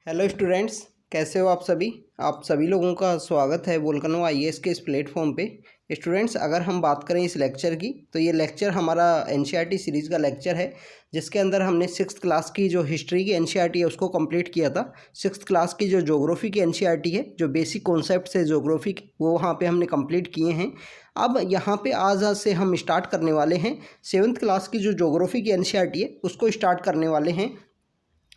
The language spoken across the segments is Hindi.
हेलो स्टूडेंट्स, कैसे हो आप सभी लोगों का स्वागत है वोल्केनो आईएएस के इस प्लेटफॉर्म पे। स्टूडेंट्स, अगर हम बात करें इस लेक्चर की तो ये लेक्चर हमारा एनसीईआरटी सीरीज़ का लेक्चर है, जिसके अंदर हमने 6th क्लास की जो हिस्ट्री की एनसीईआरटी है उसको कंप्लीट किया था। 6th क्लास की जो ज्योग्राफी की एनसीईआरटी है, जो बेसिक कॉन्सेप्ट्स है ज्योग्राफी के, वो वहाँ पे हमने कंप्लीट किए हैं। अब यहाँ पे आज से हम स्टार्ट करने वाले हैं 7th क्लास की जो ज्योग्राफी की एनसीईआरटी है उसको स्टार्ट करने वाले हैं।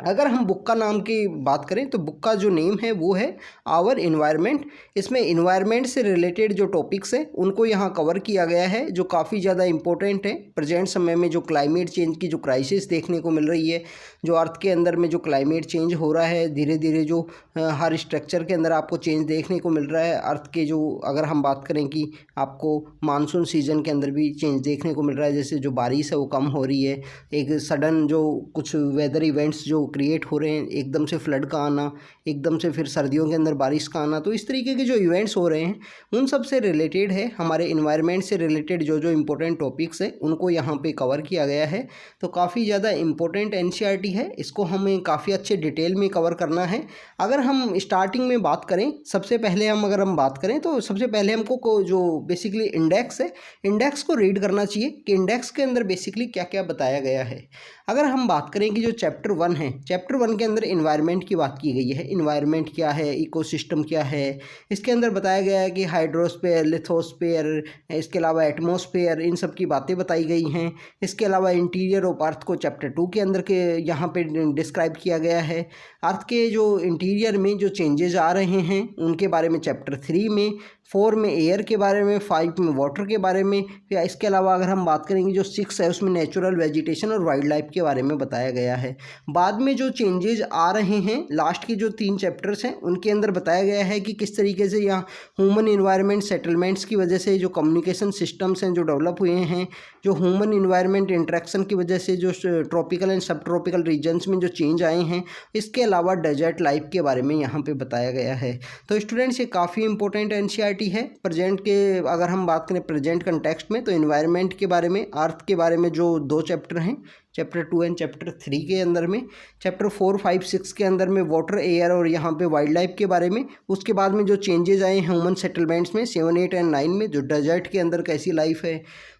अगर हम बुक का नाम की बात करें तो बुक का जो नेम है वो है आवर इन्वायरमेंट। इसमें इन्वायरमेंट से रिलेटेड जो टॉपिक्स हैं उनको यहाँ कवर किया गया है, जो काफ़ी ज़्यादा इंपॉर्टेंट है। प्रेजेंट समय में जो क्लाइमेट चेंज की जो क्राइसिस देखने को मिल रही है, जो अर्थ के अंदर में जो क्लाइमेट चेंज हो रहा है धीरे धीरे, जो हर स्ट्रक्चर के अंदर आपको चेंज देखने को मिल रहा है अर्थ के, जो अगर हम बात करें कि आपको मानसून सीजन के अंदर भी चेंज देखने को मिल रहा है, जैसे जो बारिश है वो कम हो रही है, एक सडन जो कुछ वेदर इवेंट्स जो क्रिएट हो रहे हैं, एकदम से फ्लड का आना, एकदम से फिर सर्दियों के अंदर बारिश का आना, तो इस तरीके के जो इवेंट्स हो रहे हैं उन सब से रिलेटेड है। हमारे इन्वायरमेंट से रिलेटेड जो जो इम्पोर्टेंट टॉपिक्स हैं उनको यहाँ पे कवर किया गया है। तो काफ़ी ज़्यादा इम्पोर्टेंट एनसीईआरटी है, इसको हमें काफ़ी अच्छे डिटेल में कवर करना है। अगर हम स्टार्टिंग में बात करें, सबसे पहले अगर हम बात करें तो सबसे पहले हमको जो बेसिकली इंडेक्स है, इंडेक्स को रीड करना चाहिए कि इंडेक्स के अंदर बेसिकली क्या क्या बताया गया है। अगर हम बात करें कि जो चैप्टर 1 है, चैप्टर 1 के अंदर इन्वायरमेंट की बात की गई है। इन्वायरमेंट क्या है, इकोसिस्टम क्या है, इसके अंदर बताया गया है कि हाइड्रोस्फीयर, लिथोस्फीयर, इसके अलावा एटमॉस्फेयर, इन सब की बातें बताई गई हैं। इसके अलावा इंटीरियर ऑफ अर्थ को चैप्टर 2 के अंदर के यहाँ पे डिस्क्राइब किया गया है। अर्थ के जो इंटीरियर में जो चेंजेस आ रहे हैं उनके बारे में चैप्टर 3 में, 4 में एयर के बारे में, 5 में वाटर के बारे में, या इसके अलावा अगर हम बात करेंगे जो 6 है उसमें नेचुरल वेजिटेशन और वाइल्ड लाइफ के बारे में बताया गया है। बाद में जो चेंजेस आ रहे हैं लास्ट के जो 3 चैप्टर्स हैं उनके अंदर बताया गया है कि किस तरीके से यहाँ ह्यूमन इन्वायरमेंट सेटलमेंट्स की वजह से जो कम्युनिकेशन सिस्टम्स हैं जो डेवलप हुए हैं, जो ह्यूमन इन्वायरमेंट इंट्रैक्शन की वजह से जो ट्रॉपिकल एंड सब ट्रॉपिकल रीजन्स में जो चेंज आए हैं, इसके अलावा डेजर्ट लाइफ के बारे में यहाँ पे बताया गया है। तो स्टूडेंट्स, ये काफ़ी इंपॉर्टेंट एनसीईआरटी है प्रेजेंट के। अगर हम बात करें प्रेजेंट कंटेक्स्ट में तो इन्वायरमेंट के बारे में, अर्थ के बारे में जो 2 चैप्टर हैं, चैप्टर 2 एंड चैप्टर 3 के अंदर में, चैप्टर 4, 5, 6 के अंदर में वाटर, एयर और यहाँ पे वाइल्ड लाइफ के बारे में। उसके बाद में जो चेंजेस आए ह्यूमन सेटलमेंट्स में 7, 8 एंड 9 में, जो डेजर्ट के अंदर कैसी लाइफ है,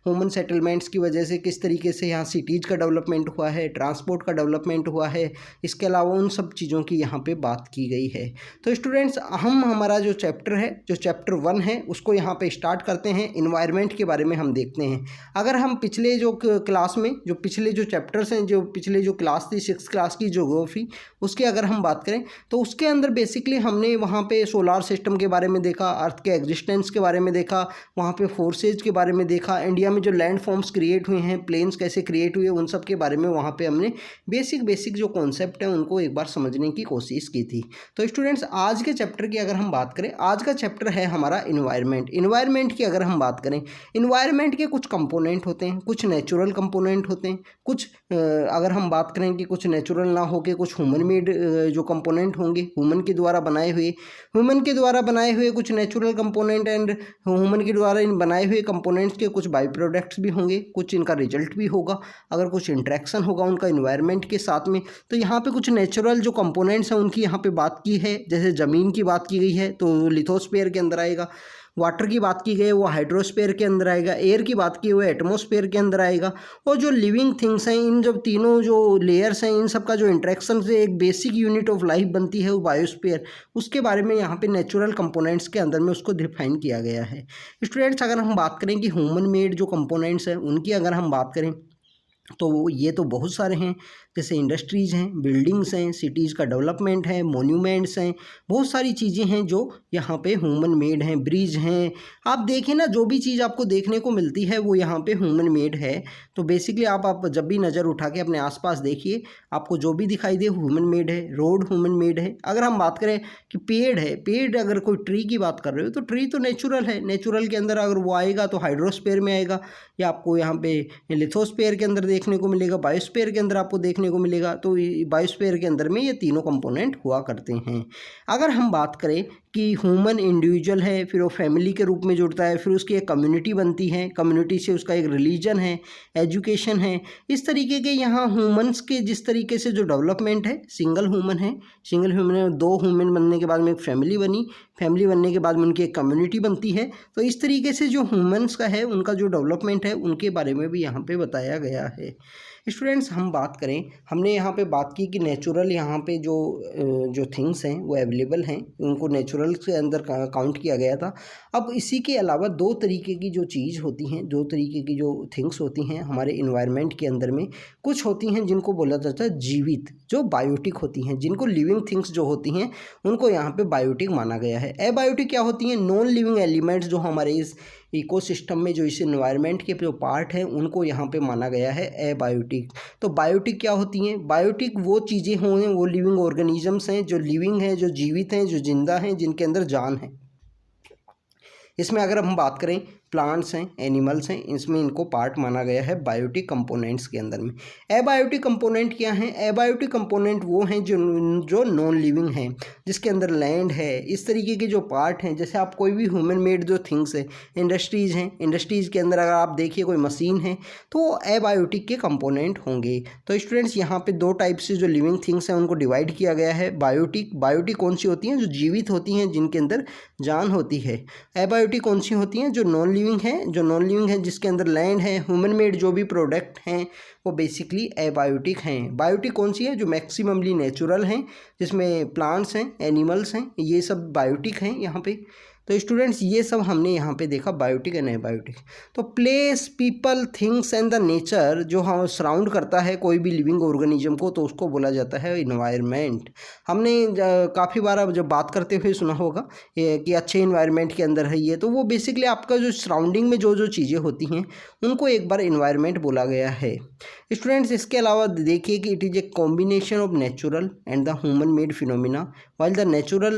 ह्यूमन सेटलमेंट्स की वजह से किस तरीके से यहाँ सिटीज़ का डेवलपमेंट हुआ है, ट्रांसपोर्ट का डेवलपमेंट हुआ है, इसके अलावा उन सब चीज़ों की यहाँ पे बात की गई है। तो स्टूडेंट्स, हमारा जो चैप्टर है, जो चैप्टर 1 है, उसको यहाँ पे स्टार्ट करते हैं। इन्वायरमेंट के बारे में हम देखते हैं। अगर हम पिछले जो क्लास में जो पिछले जो चैप्टर्स हैं, जो पिछले जो क्लास थी 6th क्लास की ज्योग्राफी, उसकी अगर हम बात करें तो उसके अंदर बेसिकली हमने वहाँ पे सोलार सिस्टम के बारे में देखा, अर्थ के एग्जिस्टेंस के बारे में देखा, वहाँ पे फोर्सेज के बारे में देखा, इंडिया में जो लैंड फॉर्म्स क्रिएट हुए हैं, प्लेन्स कैसे क्रिएट हुए, उन सब के बारे में वहाँ पे हमने बेसिक जो कॉन्सेप्ट है उनको एक बार समझने की कोशिश की थी। तो स्टूडेंट्स, आज के चैप्टर की अगर हम बात करें, आज का चैप्टर है हमारा इन्वायरमेंट। इन्वायरमेंट की अगर हम बात करें, इन्वायरमेंट के कुछ कंपोनेंट होते हैं, कुछ नेचुरल कंपोनेंट होते हैं, कुछ अगर हम बात करें कि कुछ नेचुरल ना होके कुछ ह्यूमन मेड जो कंपोनेंट होंगे, ह्यूमन के द्वारा बनाए हुए कुछ नेचुरल कंपोनेंट, एंड ह्यूमन के द्वारा इन बनाए हुए कंपोनेंट्स के कुछ बाई प्रोडक्ट्स भी होंगे, कुछ इनका रिजल्ट भी होगा, अगर कुछ इंट्रैक्शन होगा उनका इन्वायरमेंट के साथ में। तो यहाँ पे कुछ नेचुरल जो कंपोनेंट्स हैं उनकी यहाँ पे बात की है। जैसे ज़मीन की बात की गई है तो लिथोस्फीयर के अंदर आएगा, वाटर की बात की गई है वो हाइड्रोस्फीयर के अंदर आएगा, एयर की बात की हुई है एटमॉस्फेयर के अंदर आएगा, और जो लिविंग थिंग्स हैं, इन जब तीनों जो लेयर्स हैं, इन सब का जो इंट्रैक्शन से एक बेसिक यूनिट ऑफ लाइफ बनती है वो बायोस्फीयर, उसके बारे में यहाँ पे नेचुरल कंपोनेंट्स के अंदर में उसको डिफाइन किया गया है। स्टूडेंट्स, अगर हम बात करें कि ह्यूमन मेड जो कंपोनेंट्स हैं उनकी अगर हम बात करें तो ये तो बहुत सारे हैं, जैसे इंडस्ट्रीज़ हैं, बिल्डिंग्स हैं, सिटीज़ का डेवलपमेंट है, मोन्यूमेंट्स हैं, बहुत सारी चीज़ें हैं जो यहाँ पे ह्यूमन मेड हैं, ब्रिज हैं। आप देखें ना, जो भी चीज़ आपको देखने को मिलती है वो यहाँ पे ह्यूमन मेड है। तो बेसिकली आप जब भी नज़र उठा के अपने आसपास देखिए, आपको जो भी दिखाई दे ह्यूमन मेड है। रोड ह्यूमन मेड है। अगर हम बात करें कि पेड़ है, पेड़ अगर कोई ट्री की बात कर रहे हो तो ट्री तो नेचुरल है, नेचुरल के अंदर अगर वो आएगा तो हाइड्रोस्फीयर में आएगा, या आपको यहाँ पे लिथोस्फीयर के अंदर देखने को मिलेगा, बायोस्फीयर के अंदर आपको देखने को मिलेगा। तो बायोस्फीयर के अंदर में ये तीनों कंपोनेंट हुआ करते हैं। अगर हम बात करें कि ह्यूमन इंडिविजुअल है, फिर वो फैमिली के रूप में जुड़ता है, फिर उसकी एक कम्युनिटी बनती है, कम्युनिटी से उसका एक रिलीजन है, एजुकेशन है। इस तरीके के यहाँ ह्यूमन्स के जिस तरीके से जो डेवलपमेंट है, सिंगल ह्यूमन है, सिंगल ह्यूमन है, 2 ह्यूमन बनने के बाद में एक फैमिली बनी, फैमिली बनने के बाद में उनकी एक कम्युनिटी बनती है। तो इस तरीके से जो ह्यूमन्स का है उनका जो डेवलपमेंट है उनके बारे में भी यहाँ पे बताया गया है। स्टूडेंट्स हम बात करें, हमने यहाँ पे बात की कि नेचुरल यहाँ पे जो थिंग्स हैं वो अवेलेबल हैं, उनको नेचुरल के अंदर काउंट किया गया था। अब इसी के अलावा 2 तरीके की जो चीज़ होती हैं, 2 तरीके की जो थिंग्स होती हैं हमारे इन्वायरमेंट के अंदर में, कुछ होती हैं जिनको बोला जाता है जीवित, जो बायोटिक होती हैं, जिनको लिविंग थिंग्स जो होती हैं उनको यहाँ पे बायोटिक माना गया है। एबायोटिक क्या होती हैं? नॉन लिविंग एलिमेंट्स जो हमारे इस इकोसिस्टम में, जो इस इन्वायरमेंट के जो पार्ट हैं उनको यहाँ पे माना गया है एबायोटिक। तो बायोटिक क्या होती हैं? बायोटिक वो चीज़ें हों, वो लिविंग ऑर्गेनिजम्स हैं जो लिविंग हैं, जो जीवित हैं, जो जिंदा हैं, जिनके अंदर जान है। इसमें अगर हम बात करें, प्लांट्स हैं, एनिमल्स हैं, इसमें इनको पार्ट माना गया है बायोटिक कंपोनेंट्स के अंदर में। एबायोटिक कंपोनेंट क्या हैं? एबायोटिक कंपोनेंट वो हैं जो नॉन लिविंग हैं, जिसके अंदर लैंड है, इस तरीके के जो पार्ट हैं। जैसे आप कोई भी ह्यूमन मेड जो थिंग्स है, इंडस्ट्रीज़ हैं, इंडस्ट्रीज़ के अंदर अगर आप देखिए कोई मशीन है तो एबायोटिक के कंपोनेंट होंगे। तो स्टूडेंट्स यहाँ पे 2 टाइप से जो लिविंग थिंग्स हैं उनको डिवाइड किया गया है। बायोटिक कौन सी होती हैं? जो जीवित होती हैं, जिनके अंदर जान होती है। एबायोटिक कौन सी होती हैं? जो नॉन लिविंग है, जिसके अंदर लैंड है, ह्यूमन मेड जो भी प्रोडक्ट हैं वो बेसिकली एबायोटिक हैं। बायोटिक कौन सी है? जो मैक्सिममली नेचुरल हैं, जिसमें प्लांट्स हैं, एनिमल्स हैं, ये सब बायोटिक हैं यहाँ पे। तो स्टूडेंट्स ये सब हमने यहाँ पे देखा बायोटिक एंड एबायोटिक। तो place, people, things and the nature जो हम सराउंड करता है कोई भी लिविंग ऑर्गेनिज्म को, तो उसको बोला जाता है इन्वायरमेंट। हमने काफ़ी बार अब जब बात करते हुए सुना होगा कि अच्छे इन्वायरमेंट के अंदर है ये, तो वो बेसिकली आपका जो सराउंडिंग में जो चीज़ें होती हैं उनको एक बार इन्वायरमेंट बोला गया है। स्टूडेंट्स इसके अलावा देखिए कि it is a combination of natural and the human made phenomena, while the natural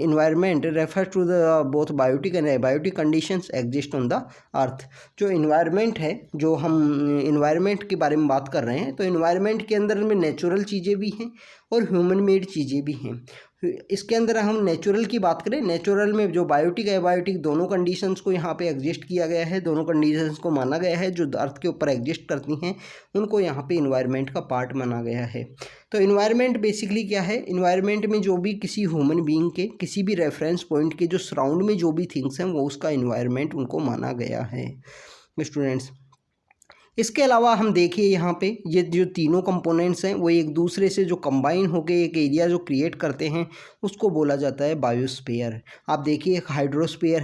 environment refers to the both biotic and abiotic conditions exist on the earth। जो environment है, जो हम environment के बारे में बात कर रहे हैं, तो environment के अंदर में नेचुरल चीज़ें भी हैं और ह्यूमन मेड चीज़ें भी हैं। इसके अंदर हम नेचुरल की बात करें, नेचुरल में जो बायोटिक एबायोटिक दोनों कंडीशंस को यहाँ पे एग्जिस्ट किया गया है, दोनों कंडीशंस को माना गया है, जो अर्थ के ऊपर एग्जिस्ट करती हैं उनको यहाँ पे इन्वायरमेंट का पार्ट माना गया है। तो इन्वायरमेंट बेसिकली क्या है? इन्वायरमेंट में जो भी किसी ह्यूमन बीइंग के, किसी भी रेफरेंस पॉइंट के जो सराउंड में जो भी थिंग्स हैं वो उसका इन्वायरमेंट उनको माना गया है स्टूडेंट्स। इसके अलावा हम देखिए यहाँ पे ये जो तीनों कंपोनेंट्स हैं वो एक दूसरे से जो कंबाइन होकर एक एरिया जो क्रिएट करते हैं उसको बोला जाता है बायोस्फीयर। आप देखिए एक हाइड्रोस्फीयर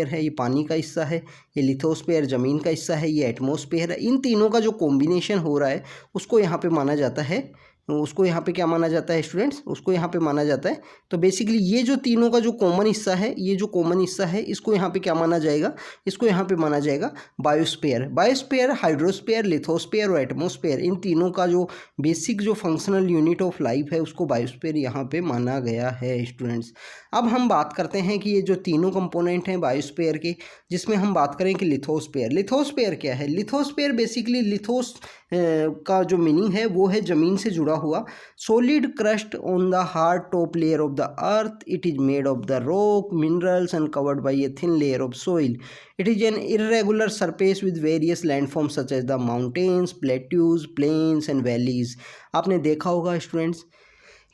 है, ये पानी का हिस्सा है, ये लिथोस्फीयर ज़मीन का हिस्सा है, ये एटमॉस्फेयर है। इन तीनों का जो कॉम्बिनेशन हो रहा है उसको यहाँ पे माना जाता है, उसको यहाँ पे क्या माना जाता है स्टूडेंट्स? उसको यहाँ पे माना जाता है। तो बेसिकली ये जो तीनों का जो कॉमन हिस्सा है, ये जो कॉमन हिस्सा है इसको यहाँ पे क्या माना जाएगा? इसको यहाँ पे माना जाएगा बायोस्फीयर। बायोस्फीयर, हाइड्रोस्फीयर, लिथोस्फीयर और एटमॉस्फेयर, इन तीनों का जो बेसिक जो फंक्शनल यूनिट ऑफ लाइफ है उसको बायोस्फीयर यहाँ पे माना गया है स्टूडेंट्स। अब हम बात करते हैं कि ये जो तीनों कंपोनेंट हैं बायोस्फीयर के, जिसमें हम बात करें कि लिथोस्फीयर क्या है? लिथोस्फीयर बेसिकली लिथोस का जो मीनिंग है वो है ज़मीन से जुड़ा हुआ, solid crust on the hard top layer of the earth. It is made of the rock, minerals and covered by a thin layer of soil. It is an irregular surface with various landforms such as the mountains, plateaus, plains and valleys. आपने देखा होगा स्टूडेंट्स,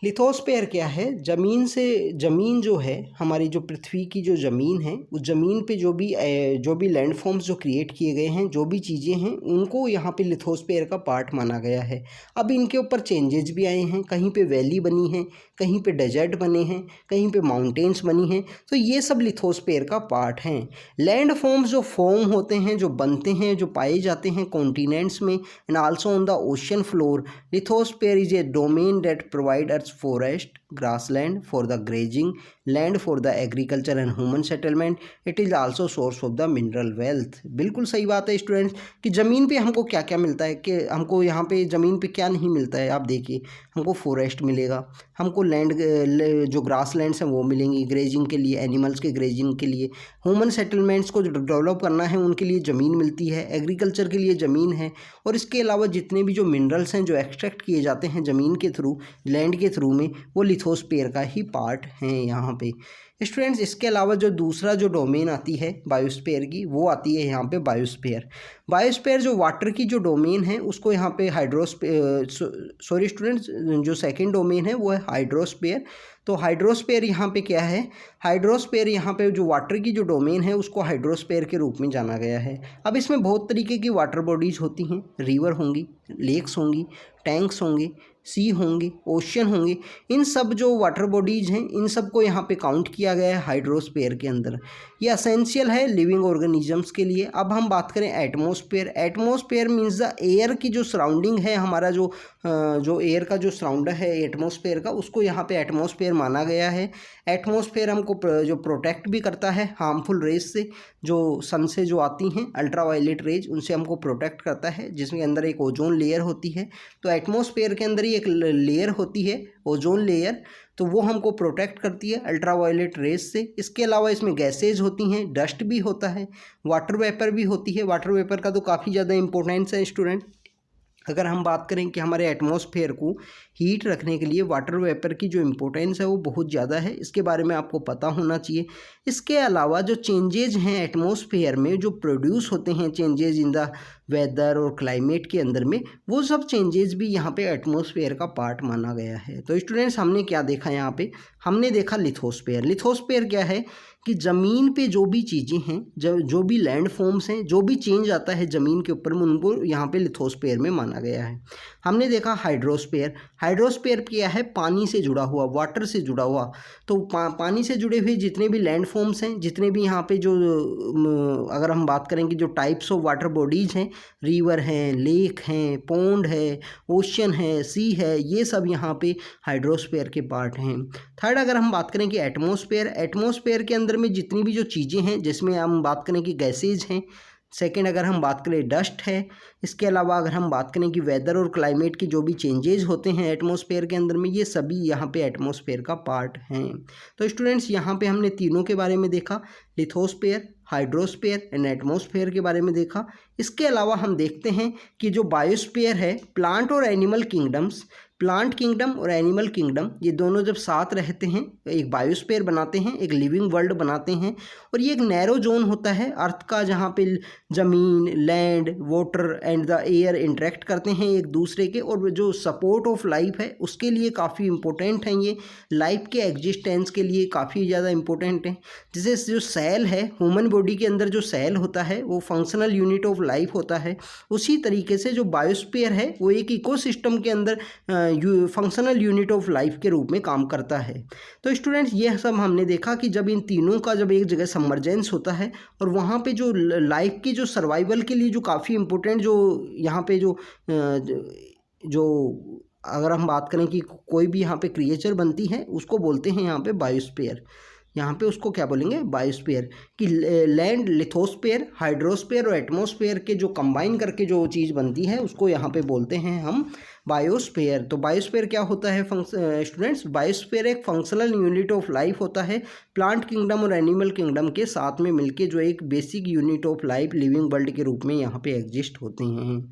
लिथोस्फीयर क्या है? ज़मीन जो है, हमारी जो पृथ्वी की जो ज़मीन है, उस ज़मीन पे जो भी लैंडफॉर्म्स जो क्रिएट किए गए हैं, जो भी चीज़ें हैं, उनको यहाँ पे लिथोस्फीयर का पार्ट माना गया है। अब इनके ऊपर चेंजेस भी आए हैं, कहीं पे वैली बनी है, कहीं पे डेजर्ट बने हैं, कहीं पे माउंटेन्स बनी हैं, तो ये सब लिथोस्फीयर का पार्ट हैं। लैंड फॉर्म्स जो फॉर्म होते हैं, जो बनते हैं, जो पाए जाते हैं कॉन्टिनेंट्स में and also on the ocean floor. Lithosphere is a domain that provide forest, grassland for the grazing, land for the agriculture and human settlement. It is also source of the mineral wealth। बिल्कुल सही बात है स्टूडेंट्स कि ज़मीन पे हमको क्या क्या मिलता है, कि हमको यहाँ पे ज़मीन पे क्या नहीं मिलता है। आप देखिए, हमको फॉरेस्ट मिलेगा, हमको लैंड जो ग्रास लैंड्स हैं वो मिलेंगी ग्रेजिंग के लिए, एनिमल्स के ग्रेजिंग के लिए। ह्यूमन सेटलमेंट्स को जो डेवलप करना है उनके लिए ज़मीन मिलती है, एग्रीकल्चर के लिए ज़मीन है। और इसके अलावा जितने भी जो मिनरल्स हैं जो एक्सट्रैक्ट किए जाते हैं ज़मीन के थ्रू, लैंड के थ्रू में, वो लिथोस्फीयर का ही पार्ट हैं यहाँ पे स्टूडेंट्स। इसके अलावा जो दूसरा जो डोमेन आती है बायोस्फीयर की, वो आती है यहाँ पे बायोस्फीयर। बायोस्फीयर जो वाटर की जो डोमेन है उसको यहाँ पे सॉरी स्टूडेंट्स, जो सेकंड डोमेन है वो है हाइड्रोस्फीयर। तो हाइड्रोस्फीयर यहाँ पे क्या है, हाइड्रोस्फीयर यहाँ पे जो वाटर की जो डोमेन है उसको हाइड्रोस्फीयर के रूप में जाना गया है। अब इसमें बहुत तरीके की वाटर बॉडीज होती हैं, रिवर होंगी, लेक्स होंगी, टैंक्स होंगे, सी होंगे, ओशियन होंगे। इन सब जो वाटर बॉडीज़ हैं इन सब को यहाँ पे काउंट किया गया है हाइड्रोस्फीयर के अंदर। ये असेंशियल है लिविंग ऑर्गेनिजम्स के लिए। अब हम बात करें atmosphere. Atmosphere means the air की जो सराउंडिंग है, हमारा जो एयर का जो सराउंडर है एटमॉस्फेयर का, उसको यहाँ पे एटमॉस्फेयर माना गया है। एटमॉस्फेयर हमको जो प्रोटेक्ट भी करता है हार्मफुल रेज से, जो सन से जो आती हैं अल्ट्रावायलेट रेज, उनसे हमको प्रोटेक्ट करता है, जिसमें अंदर एक ओजोन लेयर होती है। तो एटमॉस्फेयर के अंदर ही एक लेयर होती है ओजोन लेयर, तो वो हमको प्रोटेक्ट करती है अल्ट्रावायलेट रेज से। इसके अलावा इसमें गैसेज होती हैं, डस्ट भी होता है, वाटर वेपर भी होती है। वाटर वेपर का तो काफ़ी ज़्यादा इंपॉर्टेंस है स्टूडेंट। अगर हम बात करें कि हमारे एटमॉस्फेयर को हीट रखने के लिए वाटर वेपर की जो इम्पोर्टेंस है वो बहुत ज़्यादा है, इसके बारे में आपको पता होना चाहिए। इसके अलावा जो चेंजेज हैं एटमॉस्फेयर में जो प्रोड्यूस होते हैं, चेंजेज इन द वेदर और क्लाइमेट के अंदर में, वो सब चेंजेस भी यहाँ पे एटमॉस्फेयर का पार्ट माना गया है। तो स्टूडेंट्स हमने क्या देखा यहाँ पे, हमने देखा लिथोस्फेयर। लिथोस्फेयर क्या है कि ज़मीन पे जो भी चीज़ें हैं, जो भी लैंड फॉर्म्स हैं, जो भी चेंज आता है ज़मीन के ऊपर में, उनको यहाँ पे लिथोस्फेयर में माना गया है। हमने देखा हाइड्रोस्फेयर। हाइड्रोस्फेयर क्या है, पानी से जुड़ा हुआ, वाटर से जुड़ा हुआ। तो पानी से जुड़े हुए जितने भी लैंड फॉर्म्स हैं, जितने भी यहाँ पे जो अगर हम बात करें कि जो टाइप्स ऑफ वाटर बॉडीज़ हैं, रिवर हैं, लेक हैं, पॉन्ड है, ओशियन है, सी है, ये सब यहाँ पे हाइड्रोस्फेयर के पार्ट हैं। थर्ड अगर हम बात करें कि एटमॉस्फेयर, एटमॉस्फेयर के अंदर में जितनी भी जो चीज़ें हैं, जिसमें हम बात करें कि गैसेज हैं। सेकेंड अगर हम बात करें डस्ट है। इसके अलावा अगर हम बात करें कि वेदर और क्लाइमेट के जो भी चेंजेज होते हैं एटमॉस्फेयर के अंदर में, ये सभी यहाँ पे एटमॉस्फेयर का पार्ट हैं। तो स्टूडेंट्स यहाँ पे हमने तीनों के बारे में देखा, लिथोस्फेयर, हाइड्रोस्फेयर एंड एटमॉस्फेयर के बारे में देखा। इसके अलावा हम देखते हैं कि जो बायोस्फीयर है, प्लांट और एनिमल किंगडम्स, प्लांट किंगडम और एनिमल किंगडम, ये दोनों जब साथ रहते हैं एक बायोस्फीयर बनाते हैं, एक लिविंग वर्ल्ड बनाते हैं। और ये एक नैरो जोन होता है अर्थ का, जहाँ पे ज़मीन, land, water and the air interact करते हैं एक दूसरे के, और जो सपोर्ट ऑफ लाइफ है उसके लिए काफ़ी इंपॉर्टेंट हैं। ये लाइफ के एग्जिस्टेंस के लिए काफ़ी ज़्यादा इंपॉर्टेंट है। जैसे जो सेल है, ह्यूमन बॉडी के अंदर जो सेल होता है वो फंक्शनल यूनिट ऑफ लाइफ होता है। उसी तरीके से जो बायोस्फीयर है वो एक इकोसिस्टम के अंदर फंक्शनल यूनिट ऑफ लाइफ के रूप में काम करता है। तो स्टूडेंट्स ये सब हमने देखा कि जब इन तीनों का जब एक जगह सबमर्जेंस होता है, और वहाँ पे जो लाइफ की जो सर्वाइवल के लिए जो काफ़ी इम्पोर्टेंट जो यहाँ पे जो अगर हम बात करें कि कोई भी यहाँ पे क्रिएचर बनती है, उसको बोलते हैं यहाँ पे बायोस्फीयर। यहाँ पे उसको क्या बोलेंगे, बायोस्फीयर। कि लैंड, लिथोस्फीयर, हाइड्रोस्फीयर और एटमॉस्फेयर के जो कंबाइन करके जो चीज़ बनती है उसको यहाँ पे बोलते हैं हम बायोस्फीयर। तो बायोस्फीयर क्या होता है स्टूडेंट्स, बायोस्फीयर एक फंक्शनल यूनिट ऑफ लाइफ होता है, प्लांट किंगडम और एनिमल किंगडम के साथ में मिलके जो एक basic unit of life living world के रूप में यहाँ पे एग्जिस्ट होते हैं।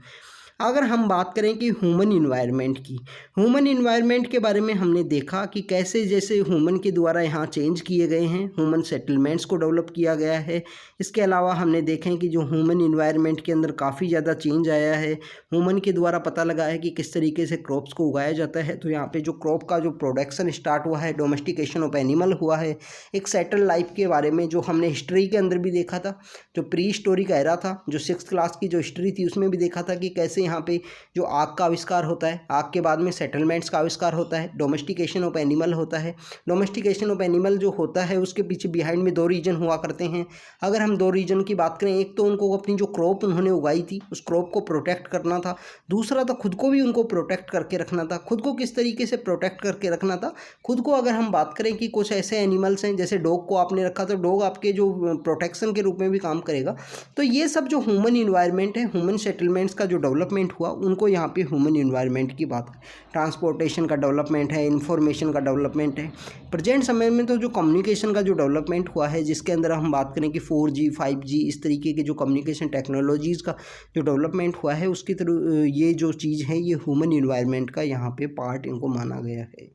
अगर हम बात करें कि ह्यूमन इन्वायरमेंट की, ह्यूमन इन्वायरमेंट के बारे में हमने देखा कि कैसे जैसे ह्यूमन के द्वारा यहाँ चेंज किए गए हैं, ह्यूमन सेटलमेंट्स को डेवलप किया गया है। इसके अलावा हमने देखें कि जो ह्यूमन इन्वायरमेंट के अंदर काफ़ी ज़्यादा चेंज आया है, ह्यूमन के द्वारा पता लगा है कि किस तरीके से क्रॉप्स को उगाया जाता है। तो यहाँ पे जो क्रॉप का जो प्रोडक्शन स्टार्ट हुआ है, डोमेस्टिकेशन ऑफ एनिमल हुआ है। एक सेटल लाइफ के बारे में जो हमने हिस्ट्री के अंदर भी देखा था, जो प्री हिस्टोरिक एरा था, जो 6th क्लास की जो हिस्ट्री थी उसमें भी देखा था कि कैसे यहाँ पे जो आग का आविष्कार होता है, आग के बाद में सेटलमेंट्स का आविष्कार होता है, डोमेस्टिकेशन ऑफ एनिमल होता है। डोमेस्टिकेशन ऑफ एनिमल जो होता है उसके पीछे बिहाइंड में 2 रीजन हुआ करते हैं। अगर हम 2 रीजन की बात करें, एक तो उनको अपनी जो क्रॉप उन्होंने उगाई थी उस क्रॉप को प्रोटेक्ट करना था, दूसरा तो खुद को भी उनको प्रोटेक्ट करके रखना था। खुद को किस तरीके से प्रोटेक्ट करके रखना था, खुद को अगर हम बात करें कि कुछ ऐसे एनिमल्स हैं, जैसे डॉग को आपने रखा तो डॉग आपके जो प्रोटेक्शन के रूप में भी काम करेगा। तो ये सब जो ह्यूमन इन्वायरमेंट है, ह्यूमन सेटलमेंट्स का जो डेवलपमेंट हुआ, उनको यहाँ पे ह्यूमन इन्वायरमेंट की बात, ट्रांसपोर्टेशन का डेवलपमेंट है, इंफॉर्मेशन का डेवलपमेंट है। प्रेजेंट समय में तो जो कम्युनिकेशन का जो डेवलपमेंट हुआ है, जिसके अंदर हम बात करें कि 4G 5G इस तरीके के जो कम्युनिकेशन टेक्नोलॉजीज़ का जो डेवलपमेंट हुआ है, उसकी तरह ये जो चीज़ है ये ह्यूमन इन्वायरमेंट का यहाँ पे पार्ट इनको माना गया है।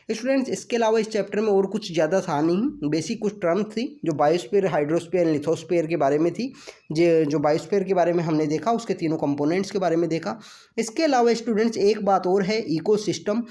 स्टूडेंट्स इसके अलावा इस चैप्टर में और कुछ ज़्यादा था नहीं, बेसिक कुछ टर्म थी जो बायोस्फीयर, हाइड्रोस्फीयर, लिथोस्फीयर के बारे में थी। जो बायोस्फीयर के बारे में हमने देखा, उसके तीनों कंपोनेंट्स के बारे में देखा। इसके अलावा स्टूडेंट्स एक बात और है, इकोसिस्टम।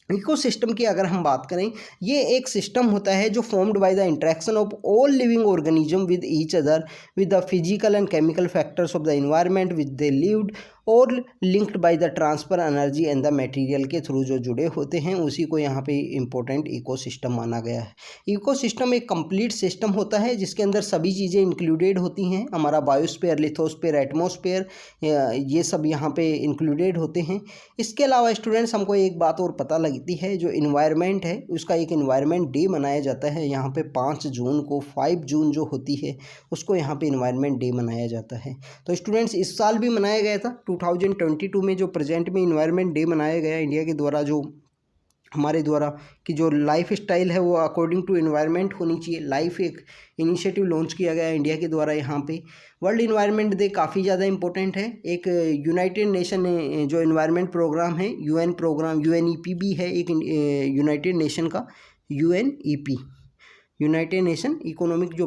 इकोसिस्टम की अगर हम बात करें, ये एक सिस्टम होता है जो formed by the interaction of all living organism with each other, with the physical and chemical factors of the environment with they lived, और linked by the transfer energy and the material के थ्रू जो जुड़े होते हैं, उसी को यहाँ पे इम्पोर्टेंट इकोसिस्टम माना गया है। इकोसिस्टम एक कंप्लीट सिस्टम होता है जिसके अंदर सभी चीज़ें इंक्लूडेड होती हैं। हमारा बायोस्फीयर, लिथोस्फीयर, एटमॉस्फेयर, ये सब यहाँ पे इंक्लूडेड होते हैं। इसके अलावा स्टूडेंट्स हमको एक बात और पता लगती है, जो इन्वायरमेंट है उसका एक इन्वायरमेंट डे मनाया जाता है यहाँ पे 5 जून को। 5 जून जो होती है उसको यहाँ पे इन्वायरमेंट डे मनाया जाता है। तो स्टूडेंट्स इस साल भी मनाया गया था 2022 में, जो प्रेजेंट में इन्वायरमेंट डे मनाया गया इंडिया के द्वारा, जो हमारे द्वारा कि जो लाइफ स्टाइल है वो अकॉर्डिंग टू इन्वायरमेंट होनी चाहिए। लाइफ एक इनिशिएटिव लॉन्च किया गया है इंडिया के द्वारा यहाँ पे। वर्ल्ड इन्वायरमेंट डे काफ़ी ज़्यादा इंपॉर्टेंट है। एक यूनाइटेड नेशन जो इन्वायरमेंट प्रोग्राम है, यूएन प्रोग्राम, UNEP भी है एक यूनाइटेड नेशन का, UNEP, यूनाइटेड नेशन इकोनॉमिक जो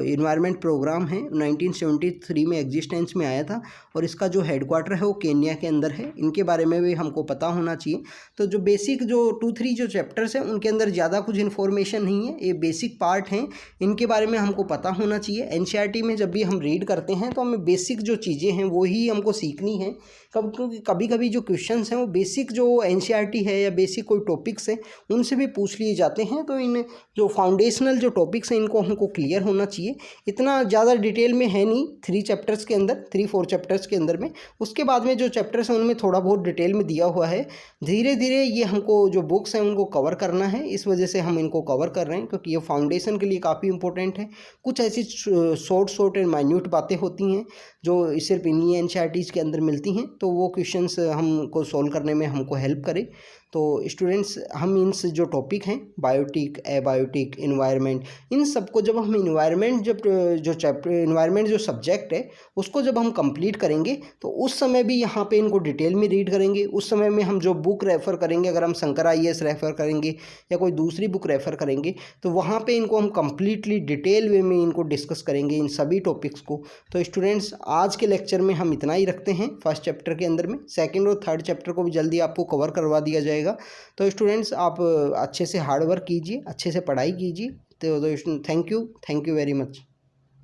इन्वायरमेंट प्रोग्राम है, 1973 में एग्जिस्टेंस में आया था, और इसका जो हेडक्वार्टर है वो केन्या के अंदर है। इनके बारे में भी हमको पता होना चाहिए। तो जो बेसिक जो 2-3 जो चैप्टर्स हैं उनके अंदर ज़्यादा कुछ इन्फॉर्मेशन नहीं है, ये बेसिक पार्ट हैं, इनके बारे में हमको पता होना चाहिए। NCERT में जब भी हम रीड करते हैं तो हमें बेसिक जो चीज़ें हैं वो ही हमको सीखनी है। क्योंकि कभी कभी जो क्वेश्चंस हैं वो बेसिक जो NCERT है या बेसिक कोई टॉपिक्स हैं उनसे भी पूछ लिए जाते हैं। तो इन जो फाउंडेशनल जो टॉपिक्स हैं इनको हमको क्लियर होना चाहिए। इतना ज़्यादा डिटेल में है नहीं 3 चैप्टर्स के अंदर, 3-4 चैप्टर्स के अंदर में। उसके बाद में जो चैप्टर्स हैं उनमें थोड़ा बहुत डिटेल में दिया हुआ है। धीरे धीरे ये हमको जो बुक्स हैं उनको कवर करना है, इस वजह से हम इनको कवर कर रहे हैं, क्योंकि ये फाउंडेशन के लिए काफ़ी इंपॉर्टेंट है। कुछ ऐसी शॉर्ट एंड माइन्यूट बातें होती हैं जो सिर्फ इन्हीं NCERTs के अंदर मिलती हैं, तो वो क्वेश्चंस हमको सॉल्व करने में हमको हेल्प करे। तो स्टूडेंट्स हम इन जो टॉपिक हैं, बायोटिक, एबायोटिक, इन्वायरमेंट, इन सबको जब हम इन्वायरमेंट जो चैप्टर इन्वायरमेंट जो सब्जेक्ट है उसको जब हम कंप्लीट करेंगे तो उस समय भी यहाँ पे इनको डिटेल में रीड करेंगे। उस समय में हम जो बुक रेफ़र करेंगे, अगर हम शंकर IAS रेफ़र करेंगे या कोई दूसरी बुक रेफ़र करेंगे तो वहाँ पे इनको हम कम्प्लीटली डिटेल वे में इनको डिस्कस करेंगे, इन सभी टॉपिक्स को। तो स्टूडेंट्स आज के लेक्चर में हम इतना ही रखते हैं फर्स्ट चैप्टर के अंदर में। सेकेंड और थर्ड चैप्टर को भी जल्दी आपको कवर करवा दिया जाएगा। तो स्टूडेंट्स आप अच्छे से हार्ड वर्क कीजिए, अच्छे से पढ़ाई कीजिए। तो थैंक यू वेरी मच।